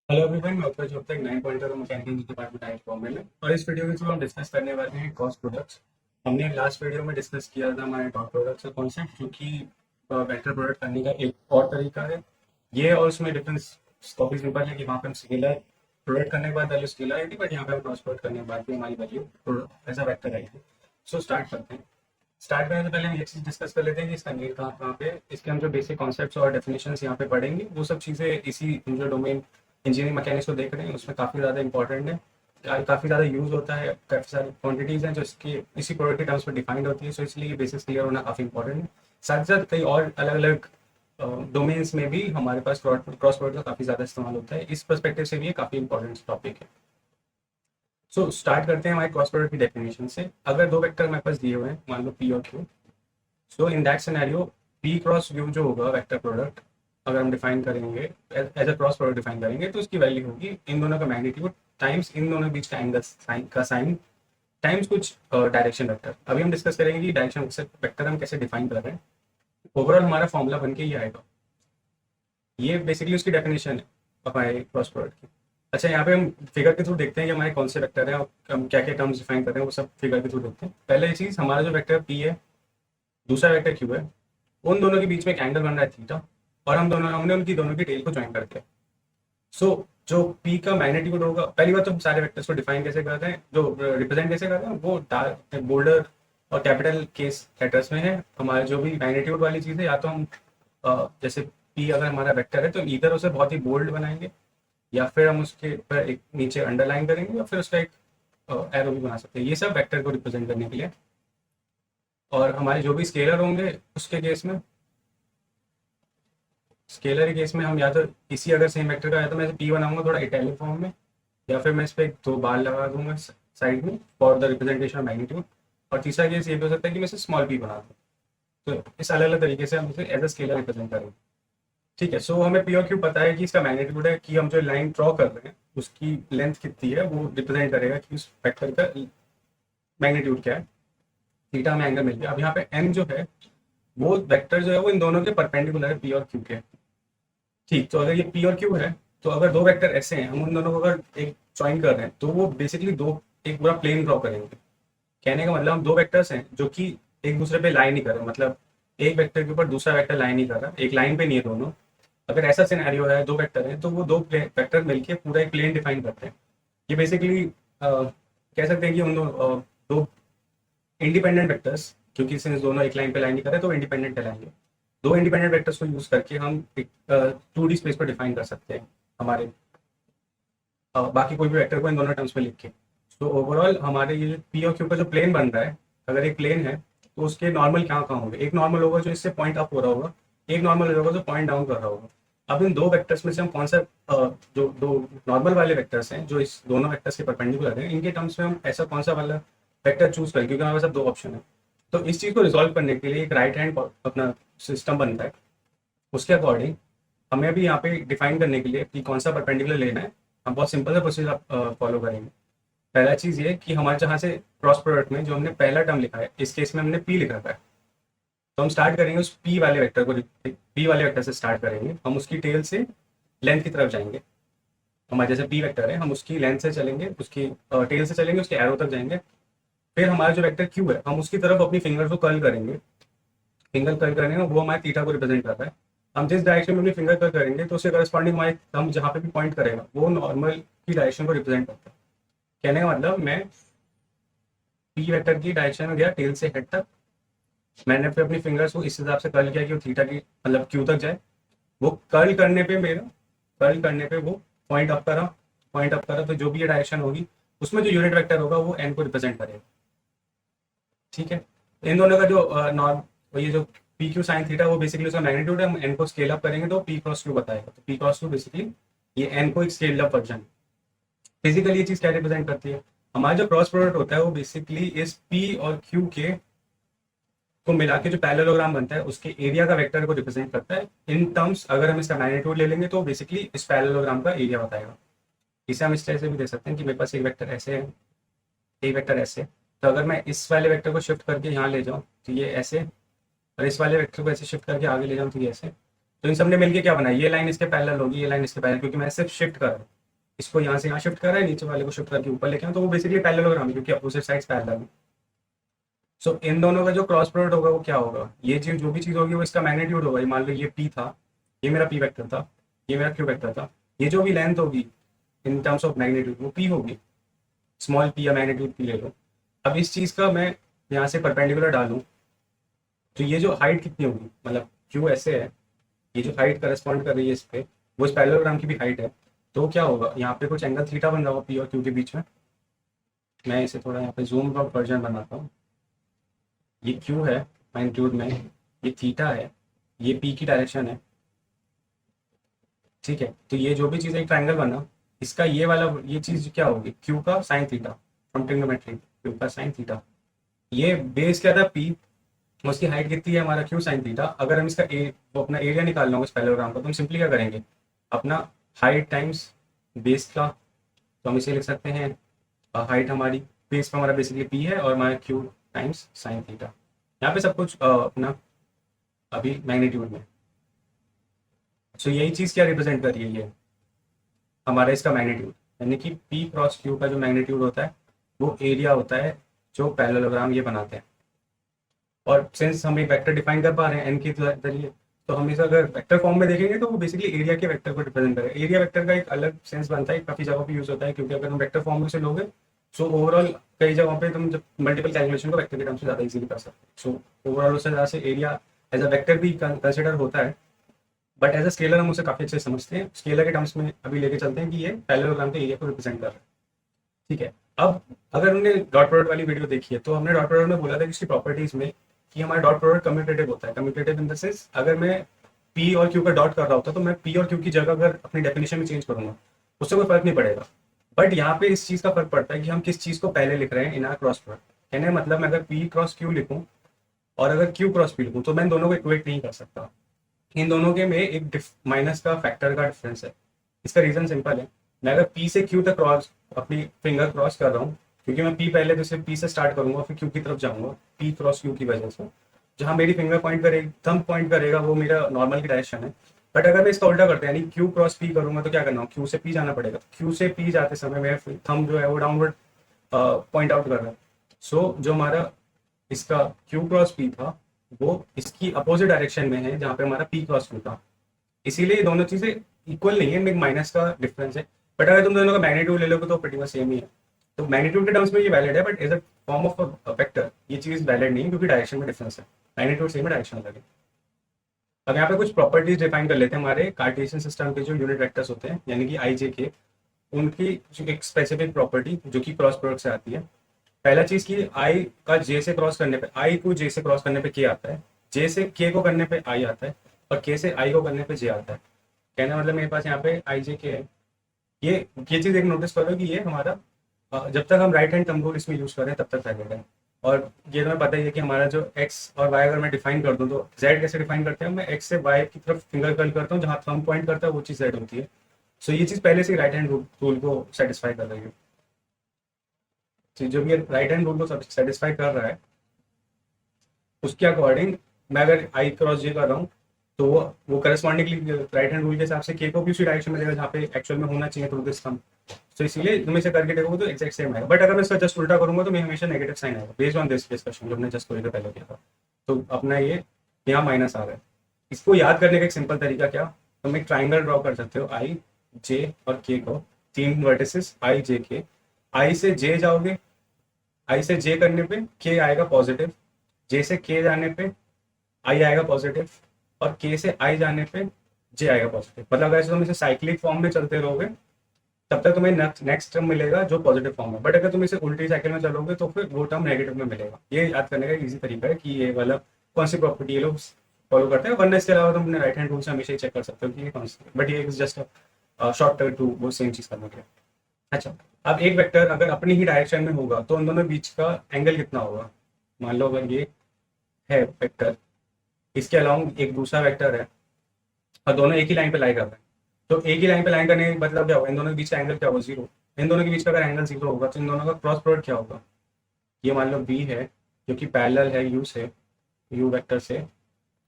Hello everyone, मैं उत्कर्ष गुप्ता, एक नए pointer mechanical department I Bombay में। और इस वीडियो के थ्रू हम डिस्कस करने वाले हैं कॉस्ट प्रोडक्ट्स। हमने लास्ट वीडियो में डिस्कस किया था हमारे डॉट प्रोडक्ट्स का कॉन्सेप्ट, जो कि वेक्टर प्रोडक्ट करने का एक और तरीका है। ये और उसमें डिफरेंस काफी सिंपल है कि वहाँ पे हम स्केलर प्रोडक्ट करने के बाद वैल्यू स्केलर आई थी, बट यहाँ पे हम क्रॉस प्रोडक्ट करने के बाद भी हमारी वैल्यू ऐसा वेक्टर आई थी। सो स्टार्ट करते हैं। स्टार्ट करने से पहले हम ये चीज डिस्कस कर लेते हैं कि इसका नीड कहाँ कहाँ पे है। इसके हम जो बेसिक कॉन्सेप्ट्स और डेफिनेशंस यहाँ पे पढ़ेंगे, वो सब चीज़ें इसी जो डोमेन इंजीनियरिंग मैकेनिक्स को देख रहे हैं उसमें काफ़ी ज़्यादा इंपॉर्टेंट है। काफ़ी ज़्यादा यूज होता है, काफ़ी सारी क्वांटिटीज़ हैं जो इसके इसी प्रोडक्ट के टर्म्स में डिफाइंड होती है। सो इसलिए बेसिक्स क्लियर होना काफ़ी इंपॉर्टेंट है। साथ ही साथ कई और अलग अलग डोमेन्स में भी हमारे पास क्रॉस प्रोडक्ट का काफ़ी ज़्यादा इस्तेमाल होता है। इस पर्सपेक्टिव से भी ये काफ़ी इंपॉर्टेंट टॉपिक है। सो स्टार्ट करते हैं हमारे क्रॉस प्रोडक्ट की डेफिनेशन से। अगर दो वेक्टर हमारे पास दिए हुए हैं, मान लो पी और Q. So in that scenario P cross U जो होगा वेक्टर प्रोडक्ट, अगर हम डिफाइन करेंगे as a cross product define करेंगे, तो उसकी वैल्यू होगी इन दोनों का मैग्नीट्यूड टाइम्स इन दोनों के बीच का एंगल साइन का साइन टाइम्स कुछ डायरेक्शन वेक्टर। अभी हम डिस्कस करेंगे कि डायरेक्शन वेक्टर हम कैसे डिफाइन कर रहे हैं। ओवरऑल हमारा फॉर्मूला बन के ये आएगा। ये बेसिकली उसकी डेफिनेशन है हमारे क्रॉस प्रोडक्ट की। अच्छा, यहाँ पे हम फिगर के थ्रू देखते हैं कि हमारे कौन से वेक्टर हैं और हम क्या क्या टर्म्स डिफाइन कर रहे हैं, वो सब फिगर के थ्रू देखते हैं। पहले चीज़, हमारा जो वेक्टर पी है, दूसरा वेक्टर क्यू है, उन दोनों के बीच में एक एंगल बन रहा है थीटा, और हमने उनकी दोनों की टेल को ज्वाइन कर दिया। सो जो पी का मैग्नीट्यूड होगा, पहली बात तो हम सारे वेक्टर्स को डिफाइन कैसे करते हैं, जो रिप्रेजेंट कैसे करते हैं, वो डार्क बोल्डर और कैपिटल केस लेटर्स में है। हमारे जो भी मैग्नीट्यूड वाली चीज़ है, या तो हम जैसे पी अगर हमारा वेक्टर है तो इधर उसे बहुत ही बोल्ड बनाएंगे, या फिर हम उसके ऊपर एक नीचे अंडरलाइन करेंगे, या फिर उसका एक एरो भी बना सकते हैं। ये सब वेक्टर को रिप्रेजेंट करने के लिए। और हमारे जो भी स्केलर होंगे उसके केस में, स्केलर के केस में हम या तो इसी अगर सेम वेक्टर का, या तो मैं पी बनाऊंगा थोड़ा इटैलिक फॉर्म में, या फिर मैं इस पर एक दो बार लगा दूंगा साइड में for the representation of magnitude. और तीसरा केस ये भी हो सकता है कि मैं इसे स्मॉल पी बना दूँ। तो इस अलग अलग तरीके से हम इसे एज अ स्केलर रिप्रेजेंट करेंगे। ठीक है। सो हमें पी और क्यू पता है कि इसका मैग्नीट्यूड है, कि हम जो लाइन ड्रॉ कर रहे हैं उसकी लेंथ कितनी है, वो रिप्रेजेंट करेगा कि उस वेक्टर का मैग्नीट्यूड क्या है। थीटा हमें एंगल मिल गया। अब यहाँ पे एम जो है, वो वेक्टर जो है वो इन दोनों के परपेंडिकुलर है, पी और क्यू के। ठीक, तो अगर ये पी और क्यू है, तो अगर दो वेक्टर ऐसे हैं, हम उन दोनों को अगर एक ज्वाइन कर रहे हैं, तो वो बेसिकली दो एक पूरा प्लेन ड्रॉ करेंगे। कहने का मतलब, हम दो वेक्टर्स हैं जो कि एक दूसरे पे लाइन नहीं कर रहे, मतलब एक वेक्टर के ऊपर दूसरा वेक्टर लाइन नहीं कर रहा, एक लाइन पे नहीं है दोनों। अगर ऐसा सिनेरियो है, दो वेक्टर हैं, तो वो दो वेक्टर मिलके पूरा एक प्लेन डिफाइन करते हैं। ये बेसिकली कह सकते हैं कि उन दो इंडिपेंडेंट वेक्टर्स, क्योंकि सिंस दोनों एक लाइन पे लाइन नहीं कर रहे, तो इंडिपेंडेंट कहलाएंगे। दो इंडिपेंडेंट वेक्टर्स को यूज करके हम एक 2D स्पेस को डिफाइन कर सकते हैं हमारे बाकी कोई भी वेक्टर को इन दोनों टर्म्स में लिख के। तो ओवरऑल हमारे ये पी और क्यू का जो प्लेन बन रहा है, अगर एक प्लेन है तो उसके नॉर्मल कहाँ कहाँ होंगे। एक नॉर्मल होगा जो इससे पॉइंट अप हो रहा होगा, एक नॉर्मल होगा जो पॉइंट डाउन कर रहा होगा। अब इन दो वेक्टर्स में से हम कौन सा जो दो नॉर्मल वाले वेक्टर्स हैं जो इस दोनों वेक्टर्स के परपेंडिकुलर हैं, इनके टर्म्स में हम ऐसा कौन सा वाला वेक्टर चूज करें, क्योंकि हमारे पास अब दो ऑप्शन है। तो इस चीज़ को रिजॉल्व करने के लिए एक राइट हैंड अपना सिस्टम बनता है। उसके अकॉर्डिंग हमें अभी यहाँ पे डिफाइन करने के लिए कि कौन सा परपेंडिकुलर लेना है, हम बहुत सिंपल सा प्रोसीजर फॉलो करेंगे। पहला चीज़ ये कि हमारे जहाँ से क्रॉस प्रोडक्ट में जो हमने पहला टर्म लिखा है, इस केस में हमने पी लिखा था, तो हम स्टार्ट करेंगे उस पी वाले वेक्टर को, पी वाले वेक्टर से स्टार्ट करेंगे। हम उसकी टेल से लेंथ की तरफ जाएंगे। हमारे जैसे पी वेक्टर है, हम उसकी लेंथ से चलेंगे, उसकी टेल से चलेंगे, उसके एरो तक जाएंगे। फिर हमारा जो वेक्टर क्यू है, हम उसकी तरफ अपनी फिंगर को कर्ल करेंगे। फिंगर कर्ल करने में वो हमारे थीटा को रिप्रेजेंट करता है। हम जिस डायरेक्शन में अपनी फिंगर कर्ल करेंगे, तो उससे करस्पॉन्डिंग हमारे हम जहाँ पे भी पॉइंट करेगा, वो नॉर्मल की डायरेक्शन को रिप्रेजेंट करता है। कहने का मतलब, मैं पी वेक्टर की डायरेक्शन में गया टेल से हेड तक, मैंने फिर अपनी फिंगर्स को इस हिसाब से कर्ल किया कि वो थीटा की मतलब क्यू तक जाए। वो कर्ल करने पे वो पॉइंट अप करा, तो जो भी ये डायरेक्शन होगी उसमें जो यूनिट वेक्टर होगा वो एन को रिप्रेजेंट करेगा। ठीक है। इन दोनों का जो नॉर्म, ये जो पी क्यू साइन थीटा, वो बेसिकली उसका मैग्नीट्यूड है। हम एन को स्केल अप करेंगे तो पी क्रॉस क्यू बताएगा। तो पी क्रॉस क्यू बेसिकली ये एन को एक स्केल अप वर्जन। फिजिकली ये चीज क्या रिप्रेजेंट करती है, हमारा जो क्रॉस प्रोडक्ट होता है वो बेसिकली इस पी और क्यू के को मिला के जो पैरेललोग्राम बनता है, उसके एरिया का वेक्टर को रिप्रेजेंट करता है। इन टर्म्स अगर हम इसका मैग्नीट्यूड ले लेंगे तो बेसिकली इस पैरेललोग्राम का एरिया बताएगा। इसे हम इस तरह से भी दे सकते हैं कि मेरे पास एक वेक्टर ऐसे है, एक वेक्टर ऐसे। तो अगर मैं इस वाले वेक्टर को शिफ्ट करके यहाँ ले जाऊँ तो ये ऐसे, और इस वाले वेक्टर को ऐसे शिफ्ट करके आगे ले जाऊँ तो ये ऐसे। तो इन सब ने मिलकर क्या बना, ये लाइन इसके पैरेलल होगी, ये लाइन इसके पैरेलल, क्योंकि मैं सिर्फ शिफ्ट कर रहा हूँ। इसको यहाँ से यहाँ शिफ्ट कर रहा है, नीचे वाले को शिफ्ट करके ऊपर लेके आऊँ, तो वो बेसिकली पैरेललोग्राम है क्योंकि अपोजिट साइड्स पैरेलल है। सो इन दोनों का जो क्रॉस प्रोडक्ट होगा वो क्या होगा, ये चीज जो भी चीज होगी वो इसका मैग्नीट्यूड होगा। ये मान लो ये पी था, ये मेरा पी वेक्टर था, ये मेरा क्यू वेक्टर था, ये जो भी लेंथ होगी इन टर्म्स ऑफ मैग्नीट्यूड वो पी होगी, स्मॉल पी या मैग्नीट्यूड पी ले लो। अब इस चीज का मैं यहाँ से परपेंडिकुलर डालूं तो ये जो हाइट कितनी होगी, मतलब क्यू ऐसे है, ये जो हाइट करस्पॉन्ड कर रही है इस पे, वो इस पैरेललोग्राम की भी हाइट है। तो क्या होगा, यहाँ पे कुछ एंगल थीटा बन रहा होगा पी और क्यू के बीच में। मैं इसे थोड़ा यहाँ पे जूम आउट वर्जन बनाता हूँ। ये क्यू है मैग्नीट्यूड में, ये थीटा है, ये पी की डायरेक्शन है, ठीक है। तो ये जो भी चीज़ एक ट्राइंगल बना, इसका ये वाला ये चीज़ क्या होगी, क्यू का sine theta from trigonometry, Q का साइन थीटा। ये बेस क्या था पी, उसकी हाइट कितनी है हमारा क्यू साइन थीटा। अगर हम इसका वो अपना एरिया निकालना होगा इस पैरेललोग्राम का, तो हम सिंपली क्या करेंगे, अपना हाइट टाइम्स बेस का, तो हम इसे लिख सकते हैं हाइट हमारी बेस पर हमारा बेसिकली पी है और हमारा क्यू टाइम्स साइन थीटा। यहाँ पे सब कुछ अपना अभी मैग्नीट्यूड में। सो यही चीज़ क्या रिप्रेजेंट कर रही है, ये हमारा इसका मैग्नीट्यूड, यानी कि पी क्रॉस क्यू का जो मैग्नीट्यूड होता है वो एरिया होता है जो पैरेललोग्राम ये बनाते हैं। और सिंस हम एक वेक्टर डिफाइन कर पा रहे हैं एन के जरिए, तो हम इसे अगर वेक्टर फॉर्म में देखेंगे तो वो बेसिकली एरिया के वेक्टर को रिप्रेजेंट करेगा। एरिया वेक्टर का एक अलग सेंस बनता है, काफ़ी जगह पे यूज होता है, क्योंकि अगर हम वेक्टर फॉर्म में से लोगे सो ओवरऑल कई जगहों पे तुम जब मल्टीपल कैलकुलेशन को वेक्टर के टर्म से ज़्यादा इजीली कर सकते हो। सो ओवरऑल उससे ज़्यादा से एरिया एज अ वेक्टर भी कंसिडर होता है, बट एज अ स्केलर हम उसे काफ़ी अच्छे से समझते हैं। स्केलर के टर्म्स में अभी लेके चलते हैं कि ये पैरेललोग्राम के एरिया को रिप्रेजेंट कर रहा है, ठीक है। अब अगर हमने डॉट प्रोडक्ट वाली वीडियो देखी है तो हमने डॉट प्रोडक्ट में बोला था कि उसकी प्रॉपर्टीज में कि हमारा डॉट प्रोडक्ट कम्यूटेटिव होता है। कम्यूटेटिव इन द सेंस, अगर मैं पी और क्यू का डॉट कर रहा होता तो मैं पी और क्यू की जगह अगर अपनी डेफिनेशन में चेंज करूंगा उससे कोई फर्क नहीं पड़ेगा। बट यहाँ पे इस चीज़ का फर्क पड़ता है कि हम किस चीज़ को पहले लिख रहे हैं इन आर क्रॉस प्रोडक्ट। कहने मतलब मैं अगर पी क्रॉस क्यू लिखूँ और अगर क्यू क्रॉस पी लिखूँ तो मैं इन दोनों को इक्वेट नहीं कर सकता। इन दोनों के में एक माइनस का फैक्टर का डिफरेंस है। इसका रीजन सिंपल है, मैं अगर पी से क्यू तक क्रॉस अपनी फिंगर क्रॉस कर रहा हूँ, क्योंकि मैं पी पहले तो सिर्फ पी से स्टार्ट करूंगा फिर क्यू की तरफ जाऊंगा, पी क्रॉस क्यू की वजह से जहाँ मेरी फिंगर पॉइंट करेगी, थंब पॉइंट करेगा, वो मेरा नॉर्मल की डायरेक्शन है। बट अगर मैं इसका उल्टा करते हैं, यानी क्यू क्रॉस पी करूंगा, तो क्या करना हो, क्यू से पी जाना पड़ेगा। क्यू से पी जाते समय मेरा थंब जो है वो डाउनवर्ड पॉइंट आउट कर रहा है। सो जो हमारा इसका क्यू क्रॉस पी था वो इसकी अपोजिट डायरेक्शन में है जहाँ पे हमारा पी क्रॉस क्यू था। इसीलिए ये दोनों चीजें इक्वल नहीं है, एक माइनस का डिफरेंस है। बट अगर तुम दोनों का मैग्नीट्यूड ले लोगे तो pretty much सेम ही है। तो मैग्नीट्यूड के टर्म्स में ये वैलिड है, but as a form of a vector ये चीज वैलिड नहीं है क्योंकि डायरेक्शन में डिफरेंस है। मैग्नीट्यूड सेम है, डायरेक्शन अलग है। अब यहाँ पे कुछ प्रॉपर्टीज डिफाइन कर लेते हैं हमारे कार्टेशियन सिस्टम के जो यूनिट वेक्टर्स होते हैं, यानी कि आई जे के, उनकी जो एक स्पेसिफिक प्रॉपर्टी जो कि क्रॉस प्रोडक्ट से आती है। पहला चीज की आई का जे से क्रॉस करने पे, आई को जे से क्रॉस करने पे के आता है, जे से के को करने पे आई आता है, और के से आई को करने पे जे आता है। कहने मतलब मेरे पास यहाँ पे आई जे के है। ये चीज़ एक नोटिस करो कि ये हमारा जब तक हम राइट हैंड थंब रूल इसमें यूज़ कर रहे हैं तब तक वैलिड है। और ये तुम्हें पता ही है कि हमारा जो एक्स और वाई अगर मैं डिफाइन कर दूँ तो जेड कैसे डिफाइन करते हैं, मैं एक्स से वाई की तरफ फिंगर कर्ल करता हूँ, जहाँ थंब पॉइंट करता है वो चीज़ जेड होती है। सो ये चीज़ पहले से राइट हैंड रूल को सेटिस्फाई कर रही है। तो जो भी राइट हैंड रूल को सेटिस्फाई कर रहा है उसके अकॉर्डिंग मैं अगर आई क्रॉस जे कर रहा हूँ तो वो करस्पॉन्डिंगली राइट हैंड रूल के हिसाब से के को भी उसी डायरेक्शन में देगा जहाँ पे एक्चुअल में होना चाहिए थ्रू दिस थंब। तो इसीलिए तुम इसे करके देखोगे तो एक्जैक्ट सेम आएगा। बट अगर मैं इसका जस्ट उल्टा करूंगा तो मैं हमेशा नेगेटिव साइन आएगा, बेस्ड ऑन दिस डिस्कशन जो हमने जस्ट थोड़ी देर पहले किया था। तो अपना ये यहाँ माइनस आ रहा है। इसको याद करने का एक सिंपल तरीका क्या, तुम एक ट्राइंगल ड्रॉ कर सकते हो आई जे और के को, तीन वर्टिसेस आई जे के। आई से जे जाओगे, आई से जे करने पे के आएगा पॉजिटिव, जे से के जाने पे आई आएगा पॉजिटिव, और के से आई जाने पे जे आएगा पॉजिटिव। मतलब अगर तुम इसे साइक्लिक फॉर्म में चलते रहोगे तब तक तुम्हें नेक्स्ट टर्म मिलेगा जो पॉजिटिव फॉर्म है। बट अगर तुम इसे उल्टी साइकिल में चलोगे तो फिर वो टर्म नेगेटिव में मिलेगा। ये याद करने का इजी तरीका है कि ये वाला कौन सी प्रॉपर्टी ये लोग फॉलो करते हैं, वरना इसके अलावा तुम अपने राइट हैंड रूल से हमेशा ही चेक कर सकते हो कि ये कौन सी। बट ये जस्ट शॉर्ट कट टू वो सेम चीज करने के लिए। अच्छा, अब एक वेक्टर अगर अपनी ही डायरेक्शन में होगा तो उन दोनों बीच का एंगल कितना होगा। मान लो अगर ये है वेक्टर, इसके अलावा एक दूसरा वेक्टर है और दोनों एक ही लाइन पे लाई कर रहे हैं, तो एक ही लाइन पे लाइन करने का मतलब क्या होगा, इन दोनों के बीच का एंगल क्या होगा, जीरो। इन दोनों के बीच का अगर एंगल जीरो होगा तो इन दोनों का क्रॉस प्रोडक्ट क्या होगा। ये मान लो बी है जो कि पैरेलल है यू से, यू वेक्टर से,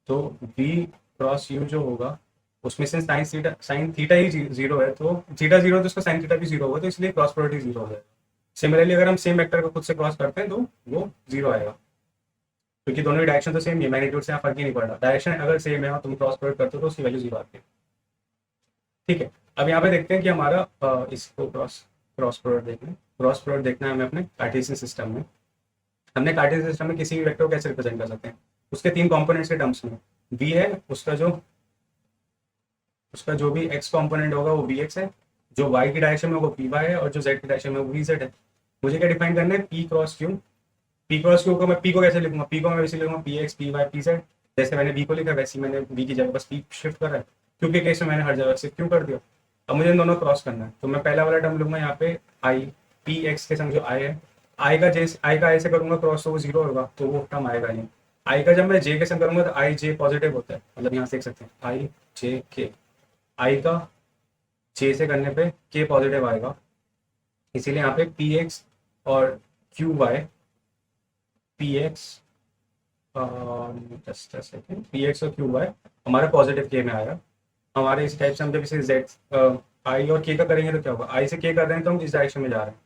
तो बी क्रॉस यू जो होगा उसमें से साइन थीटा ही जीरो है, तो थीटा जीरो है तो उसका साइन थीटा भी जीरो होगा, तो इसलिए क्रॉस प्रोडक्ट ही जीरो हो जाएगा। सिमिलरली अगर हम सेम वेक्टर को खुद से क्रॉस करते हैं तो वो जीरो आएगा, क्योंकि दोनों की डायरेक्शन तो सेम ही है, मैग्नीट्यूड से यहाँ फर्क ही नहीं पड़ रहा, डायरेक्शन अगर सेम है और तुम क्रॉस प्रोडक्ट करते हो तो उसकी वैल्यू जीरो आती है। ठीक है, अब यहाँ पे देखते हैं कि हमारा इसको क्रॉस क्रॉस प्रोडक्ट देखना है हमें अपने कार्टेशियन सिस्टम में। हमने कार्टेशियन सिस्टम में किसी भी वेक्टर को कैसे रिप्रेजेंट कर सकते हैं, उसके तीन कंपोनेंट्स के टर्म्स में। v है, उसका जो भी x कंपोनेंट होगा वो vx है, जो y की डायरेक्शन में होगा वो py है, और जो z की डायरेक्शन में वो vz है। मुझे क्या डिफाइन करना है, p cross q। p cross q को मैं p को कैसे लिखूंगा, p को मैं वैसे लिखूंगा px py pz, जैसे मैंने v को लिखा वैसे ही मैंने v की जगह बस p शिफ्ट करा है, q के केस में मैंने हर जगह शिफ्ट क्यों कर दिया। अब मुझे इन दोनों क्रॉस करना है, तो मैं पहला वाला टर्म लूंगा यहाँ पे i, px के संग जो i है, i का i से करूंगा क्रॉस तो वो जीरो होगा, तो वो टर्म आएगा नहीं। i का जब मैं j के संग करूंगा तो i j पॉजिटिव होता है, मतलब यहाँ से देख सकते हैं i j k, i का j से करने पे k पॉजिटिव आएगा, इसीलिए यहाँ पे px और qy, px just second, px और qy हमारा पॉजिटिव k में आएगा। हमारे इस टाइप से हम जब इसे z i और k का करेंगे तो क्या होगा, i से k कर रहे हैं तो हम इस डायरेक्शन में जा रहे हैं,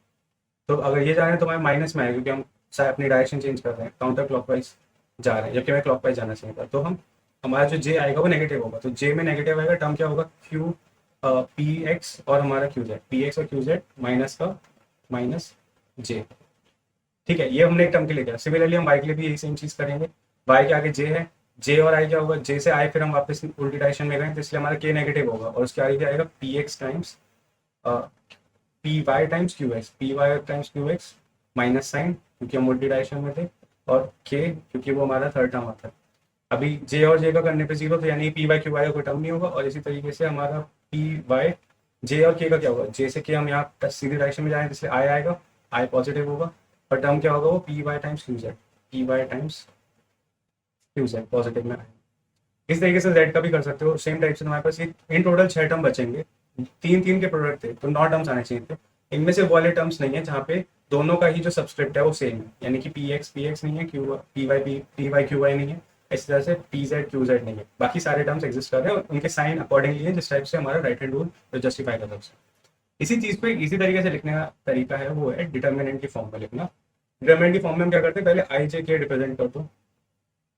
तो अगर ये जा रहे हैं तो हमारे माइनस में आएगा, क्योंकि हम शायद अपनी डायरेक्शन चेंज कर रहे हैं, काउंटर क्लॉकवाइज जा रहे हैं, जबकि हमें क्लॉकवाइज जाना चाहिए था, तो हम हमारा जो j आएगा वो नेगेटिव होगा, तो j में नेगेटिव आएगा, टर्म क्या होगा q px और हमारा qz, px और qz माइनस का माइनस j। ठीक है, ये हमने एक टर्म के लिए किया। सिमिलरली हम y के लिए भी यही सेम चीज करेंगे, y के आगे j है, j और i क्या होगा, j से i फिर हम वापस उल्टी डायरेक्शन में गए तो इसलिए हमारा k नेगेटिव होगा, और उसके आगे क्या आएगा px times P Y times Q X, P Y times Q X minus sine, क्योंकि हम उल्टी डायरेक्शन में थे, और के क्योंकि वो हमारा थर्ड टर्म आता है। अभी जे और जे का करने पे जीरो, तो यानी पी वाई क्यू वाई का कोई टर्म नहीं होगा, और इसी तरीके से हमारा पी वाई जे और के का क्या होगा, जे से के हम यहाँ सीधी डायरेक्शन में जाएंगे इसलिए आई आएगा, आई पॉजिटिव होगा, और टर्म क्या होगा वो P Y times Q Z, P Y times Q Z positive में आएगा। इस तरीके से जेड का भी कर सकते हो, सेम टाइप से तुम्हारे पास इन टोटल 6 टर्म बचेंगे, तीन तीन के प्रोडक्ट थे तो 9 टर्म्स आने चाहिए थे, इनमें से वाले टर्म्स नहीं है जहाँ पे दोनों का ही जो सब्सक्रिप्ट है वो सेम है, यानी कि पी एक्स नहीं है, Q P Y Q Y नहीं है, इसी तरह से पी जेड क्यू जेड नहीं है, बाकी सारे टर्म्स एग्जिस्ट कर रहे हैं और उनके साइन अकॉर्डिंगली है, जिस टाइप से हमारा राइट हैंड रूल जस्टिफाई कर सकते हैं। इसी चीज़ को एक इसी तरीके से लिखने का तरीका है वो है डिटर्मिनेंट की फॉर्म में लिखना। डिटर्मिनेंट की फॉर्म में हम क्या करते हैं, पहले आई जे के रिप्रेजेंट कर दो,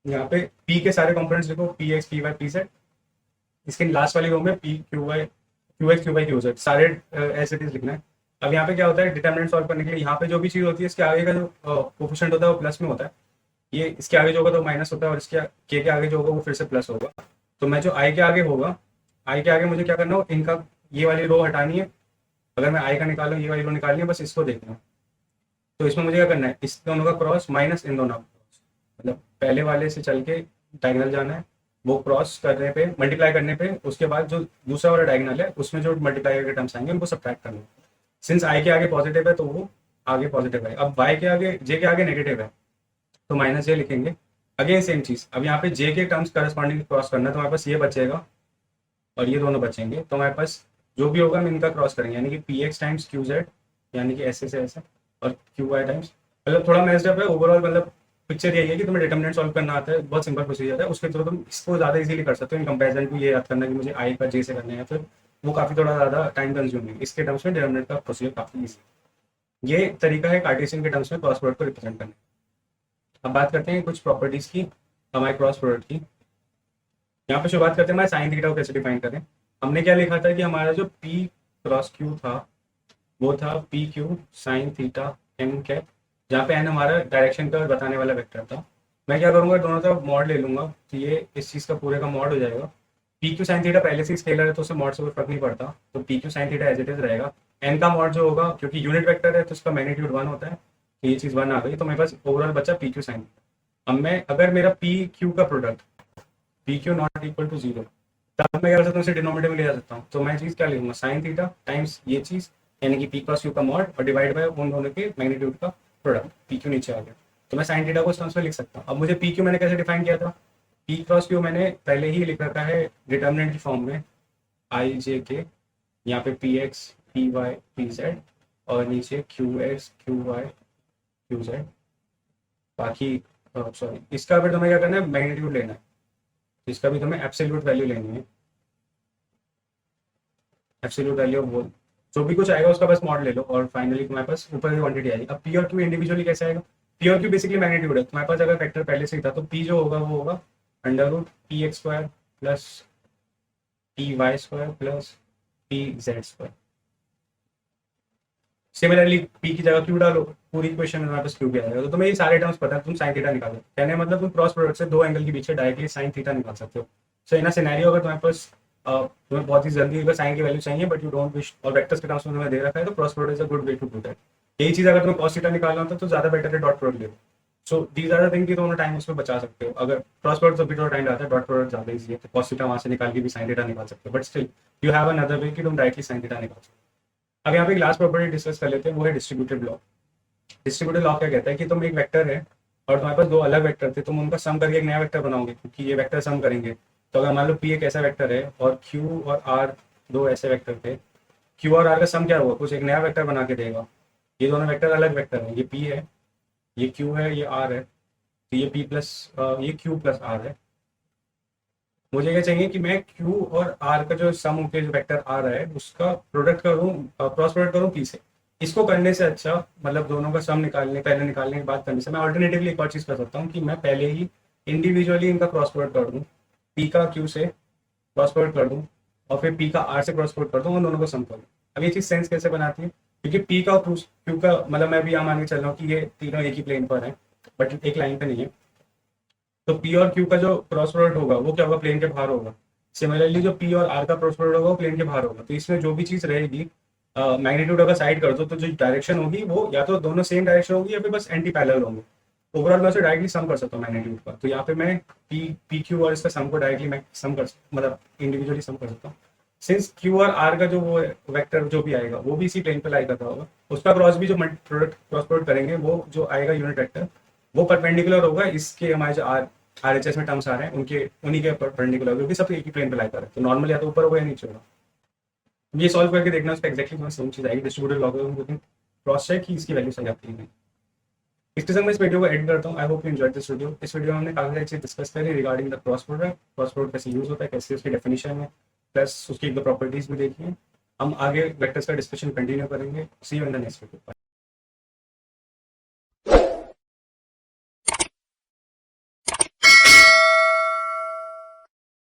यहाँ पे पी के सारे कंपोनेंट्स लिखो, P X P Y P Z, इसके लास्ट वाली रो में P Q Y Q X Q Y Q Z सारे एज इट इज लिखना है। अब यहाँ पे क्या होता है, डिटर्मिनेंट सॉल्व करने के लिए यहाँ पे जो भी चीज़ होती है इसके आगे का जो कोफिशिएंट होता है वो प्लस में होता है, ये इसके आगे जो होगा तो माइनस होता है, और इसके के आगे जो होगा वो फिर से प्लस होगा। तो मैं जो आई के आगे होगा, आई के आगे मुझे क्या करना हो, इनका ये वाली रो हटानी है, अगर मैं आई का निकालूँ ये वाली रो निकालनी है, बस इसको देखना है। तो इसमें मुझे क्या करना है, इस दोनों का क्रॉस माइनस इन दोनों का क्रॉस, मतलब पहले वाले से चल के डायगनल जाना है, वो क्रॉस करने पे मल्टीप्लाई करने पे उसके बाद जो दूसरा वाला डायगनल है उसमें जो मल्टीप्लाई के टर्म्स आएंगे उनको सब्ट्रैक्ट करना है। सिंस आई के आगे पॉजिटिव है तो वो आगे पॉजिटिव है, अब वाई के आगे जे के आगे नेगेटिव है तो माइनस जे लिखेंगे। अगेन सेम चीज, अब यहाँ पे जे के टर्म्स करस्पॉन्डिंग क्रॉस करना है, तो हमारे पास ये बचेगा और ये दोनों बचेंगे, तो हमारे पास जो भी होगा हम इनका क्रॉस करेंगे, यानी कि P x times Q Z, यानी कि ऐसे से ऐसे, और क्यू वाई टाइम्स, मतलब थोड़ा मेस्ड अप है ओवरऑल, मतलब पिक्चर यही है कि तुम्हें डिटर्मिनेंट सॉल्व करना आता है, बहुत सिंपल प्रोसीजर है, उसके थ्रू तुम इसको ज़्यादा इजीली कर सकते हो इन कंपैरिजन टू ये याद करना कि मुझे आई का जे से करना है, फिर वो काफ़ी थोड़ा ज़्यादा टाइम कंज्यूमिंग है। इसके टर्म्स में डिटर्मिनेंट का प्रोसीजर काफ़ी ईजी, ये तरीका है कार्टेशियन के टर्म्स में क्रॉस प्रोडक्ट को रिप्रेजेंट करने। अब बात करते हैं कुछ प्रॉपर्टीज़ की हमारे क्रॉस प्रोडक्ट की। यहाँ पे शुरुआत करते हैं हमारे साइन थीटा को कैसे डिफाइन करें। हमने क्या लिखा था कि हमारा जो पी क्रॉस क्यू था वो था P Q sine theta M cap, जहाँ पे एन हमारा डायरेक्शन का बताने वाला वेक्टर था। मैं क्या करूँगा, दोनों तरफ मॉड ले लूंगा, तो ये इस चीज़ का पूरे का मॉड हो जाएगा। पी क्यू साइन थीटा पहले से ही स्केलर है तो उससे मॉड से कोई फर्क नहीं पड़ता, तो P Q sine theta as it is रहेगा। एन का मॉड जो होगा, क्योंकि यूनिट वेक्टर है तो उसका मैग्नीट्यूड 1 होता है, तो ये चीज़ 1 आ गई, तो मेरे पास ओवरऑल बचा पी क्यू साइन। अब मैं अगर मेरा पी क्यू का product P Q not equal to zero, तब मैं क्या कर सकता हूँ, इसे डिनोमिनेटर में ले जा सकता हूँ, तो मैं चीज़ क्या लिखूंगा, साइन थीटा टाइम्स ये चीज़, यानी कि पी क्रॉस क्यू का मॉड और डिवाइड बाय उन दोनों के मैग्नीट्यूड का प्रोडक्ट, पी क्यू नीचे आ गया, तो मैं साइन थीटा को इस टर्म्स में लिख सकता हूँ। अब मुझे पी क्यू मैंने कैसे डिफाइन किया था, पी क्रॉस क्यू मैंने पहले ही लिख रखा है डिटर्मिनेंट की फॉर्म में, आई जे के, यहाँ पे P X P Y P Z, और नीचे Q X Q Y Q Z, बाकी सॉरी इसका फिर तुम्हें क्या करना है, मैग्नीट्यूड लेना है, इसका भी तुम्हें एब्सोल्यूट वैल्यू लेनी है। एब्सोल्यूट वैल्यू ऑफ बोथ, जो भी कुछ आएगा उसका बस मॉड ले लो और फाइनली तुम्हारे पास ऊपर की क्वांटिटी आएगी। अब पी और क्यू इंडिविजुअली कैसे आएगा? पी और क्यू बेसिकली मैग्नीट्यूड है, तुम्हारे पास अगर वेक्टर पहले से ही था तो पी जो होगा वो होगा under root P X square plus P Y square plus P Z square. Similarly P की जगह क्यू डालो, पूरी इक्वेशन में तुम्हारे पास क्यू भी आएगा। तो तुम्हें ये सारे टर्म्स पता है, तुम साइन थीटा निकालो, कहने का मतलब तुम क्रॉस प्रोडक्ट से दो एंगल के बीच डायरेक्टली साइन थीटा निकाल सकते हो। सो इन सिनेरियो अगर तुम्हारे पास तुम्हें बहुत ही जल्दी अगर साइन की वैल्यू चाहिए बट यू डोंट विश और वेक्टर्स के टर्म्स में तुम्हें दे रखा है, तो cross product is a good way to do that. यही चीज अगर तुम्हें कॉस थीटा निकालना होता है तो ज्यादा बेटर है डॉट प्रोडक्ट ले लो। So these are the thing कि तुम टाइम उसमें बचा सकते हो। अगर क्रॉस प्रोडक्ट तो भी थोड़ा टाइम जाता है, डॉट प्रोडक्ट ज्यादा ईजी है, तो कॉस थीटा वहां से निकाल के भी साइन थीटा निकाल सकते हो, but still you have another way कि तुम डायरेक्टली साइन थीटा निकाल सकते हो। अब यहाँ पे एक लास्ट प्रॉपर्टी डिस्कस कर लेते हैं, वो है डिस्ट्रीब्यूटेड लॉ। डिस्ट्रीब्यूटेड लॉ क्या कहता है कि तुम एक वेक्टर है और तुम्हारे पास दो अलग वेक्टर थे, तुम उनका सम करके एक नया वेक्टर बनाओगे, क्योंकि ये वेक्टर सम करेंगे। तो अगर मान लो पी एक ऐसा वेक्टर है और क्यू और आर दो ऐसे वेक्टर थे, क्यू और आर का सम क्या हुआ, कुछ एक नया वेक्टर बना के देगा। ये दोनों वेक्टर अलग वेक्टर हैं, ये पी है, ये क्यू है, ये आर है, तो ये पी प्लस ये क्यू प्लस आर है। मुझे क्या चाहिए कि मैं क्यू और आर का जो सम के जो वेक्टर आ रहा है उसका प्रोडक्ट करूँ, क्रॉस प्रोडक्ट करूँ पी से। इसको करने से अच्छा, मतलब दोनों का सम पहले निकालने के बाद करने से, मैं ऑल्टरनेटिवली एक और चीज़ कर सकता हूँ कि मैं पहले ही इंडिविजुअली इनका क्रॉस प्रोडक्ट कर दूँ, पी का क्यू से क्रॉस प्रोडक्ट कर दूँ और फिर पी का आर से क्रॉस प्रोडक्ट कर दूँ और दोनों को सम कर दूँ। अब ये चीज़ सेंस कैसे बनाती है, क्योंकि पी का और क्यू का मतलब मैं भी यहाँ मान के चल रहा हूँ कि ये तीनों एक ही प्लेन पर है बट एक लाइन पे नहीं है। तो पी और क्यू का जो क्रॉस प्रोडक्ट होगा वो क्या होगा, प्लेन के बाहर होगा। सिमिलरली जो पी और आर का क्रॉस प्रोडक्ट होगा वो प्लेन के बाहर होगा। तो इसमें जो भी चीज़ रहेगी, मैग्नीट्यूड अगर साइड कर दो तो जो डायरेक्शन होगी वो या तो दोनों सेम डायरेक्शन होगी या फिर बस एंटी पैरेलल होंगे। ओवरऑल मैं उसे डायरेक्टली सम कर सकता हूँ मैग्नीट्यूड का। तो यहाँ पे मैं पी क्यू और इसका सम को डायरेक्टली मैं सम कर मतलब इंडिविजुअली सम कर सकता हूँ। सिंस क्यू और आर का जो वो वेक्टर जो भी आएगा वो भी इसी प्लेन पे लाई कर रहा होगा, उसका क्रॉस भी जो प्रोडक्ट क्रॉस प्रोडक्ट करेंगे वो जो आएगा यूनिट वेक्टर वो परपेंडिकुलर होगा इसके हमारे जो आर एच एस में टर्म्स आ रहे हैं उनके उन्हीं के परपेंडिकुलर, क्योंकि सब एक ही प्लेन पे लाई कर रहे हैं। तो नॉर्मल या तो ऊपर होगा या नीचे होगा। ये सॉल्व करके देखना उसका एक्जैक्टली तुम्हें सेम चीज आएगी डिस्ट्रीब्यूटेड लॉगरिथम, क्रॉस चेक कि इसकी वैल्यू सही आती है नहीं। इसके संग मैं इस वीडियो को एड करता हूँ। I hope you enjoyed this video. इस वीडियो में हमने काफी सारी चीज डिस्कस करी रिगार्डिंग द क्रॉस प्रोडक्ट कैसे यूज होता है, कैसे उसकी डेफिनेशन है, प्लस उसकी एक दो प्रॉपर्टीज भी देखी है। हम आगे वेक्टर्स का डिस्कशन कंटिन्यू करेंगे। See you in the next video.